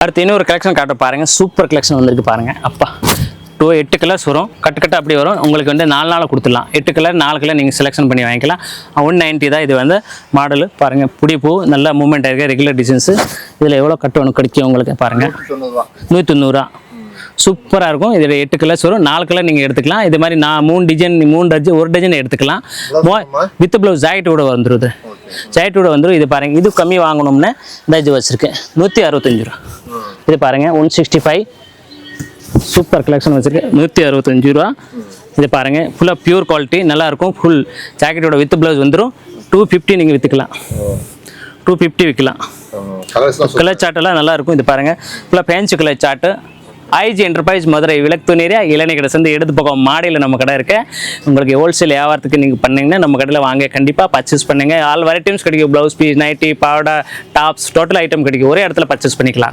அடுத்து இன்னொரு கலெக்ஷன் காட்ட பாருங்க. சூப்பர் கலெக்ஷன் வந்திருக்கு பாருங்க. அப்பா 8 கலர்ஸ் வரும். கட்டு அப்படி வரும். உங்களுக்கு வந்து 4 நாள் கொடுத்துடலாம். 8 கலர் 4 கலர் நீங்கள் செலெக்ஷன் பண்ணி வாங்கிக்கலாம். 190 தான் இது வந்து மாடலு. பாருங்கள் புடிப்பூ நல்லா மூவ்மெண்ட் ஆகிருக்கு. Regular designs. இதில் எவ்வளோ கட்டு ஒன்று கிடைக்கும் உங்களுக்கு பாருங்கள். 190 சூப்பராக இருக்கும். இதில் 8 கலர்ஸ் வரும். 4 கலர் நீங்கள் எடுத்துக்கலாம். இது மாதிரி நான் 3 டிசைன் 1 டஜன் எடுத்துக்கலாம். வித் ப்ளவுஸ் ஜாக்கெட்டோட வந்துடுது. ஜாக்கெட்டோட வந்துடும். இது பாருங்கள். இது கம்மி வாங்கணும்னா இந்த இது வச்சுருக்கேன் 165 ரூபா. இது பாருங்கள் 165. சூப்பர் கலெக்ஷன் வச்சுருக்கு 165 ரூபா. இது பாருங்கள் ஃபுல்லாக பியூர் குவாலிட்டி நல்லாயிருக்கும். ஃபுல் ஜாக்கெட்டோட வித் ப்ளவுஸ் வந்துடும். 250 நீங்கள் விற்றுக்கலாம். 250 விற்கலாம். கலர் சாட்டெல்லாம் நல்லாயிருக்கும். இது பாருங்கள் ஃபுல்லாக ஃபேன்சி கலர் சாட்டு. ஐஜி என்டர்பிரைஸ் மதுரை விளக்கு துணியா இளநீ கடை சேர்ந்து எடுத்து பக்கம் மாடியில் நம்ம கடை இருக்குது. உங்களுக்கு ஹோல்சேல் வியாபாரத்துக்கு நீங்கள் பண்ணிங்கன்னா நம்ம கடையில் வாங்க கண்டிப்பாக பர்ச்சேஸ் பண்ணுங்கள். ஆல் வெரைட்டிஸ் கிடைக்கும். ப்ளவுஸ் பீஸ், நைட்டி, பாவடா, டாப்ஸ், டோட்டல் ஐட்டம் கிடைக்கும். ஒரே இடத்துல பர்ச்சேஸ் பண்ணிக்கலாம்.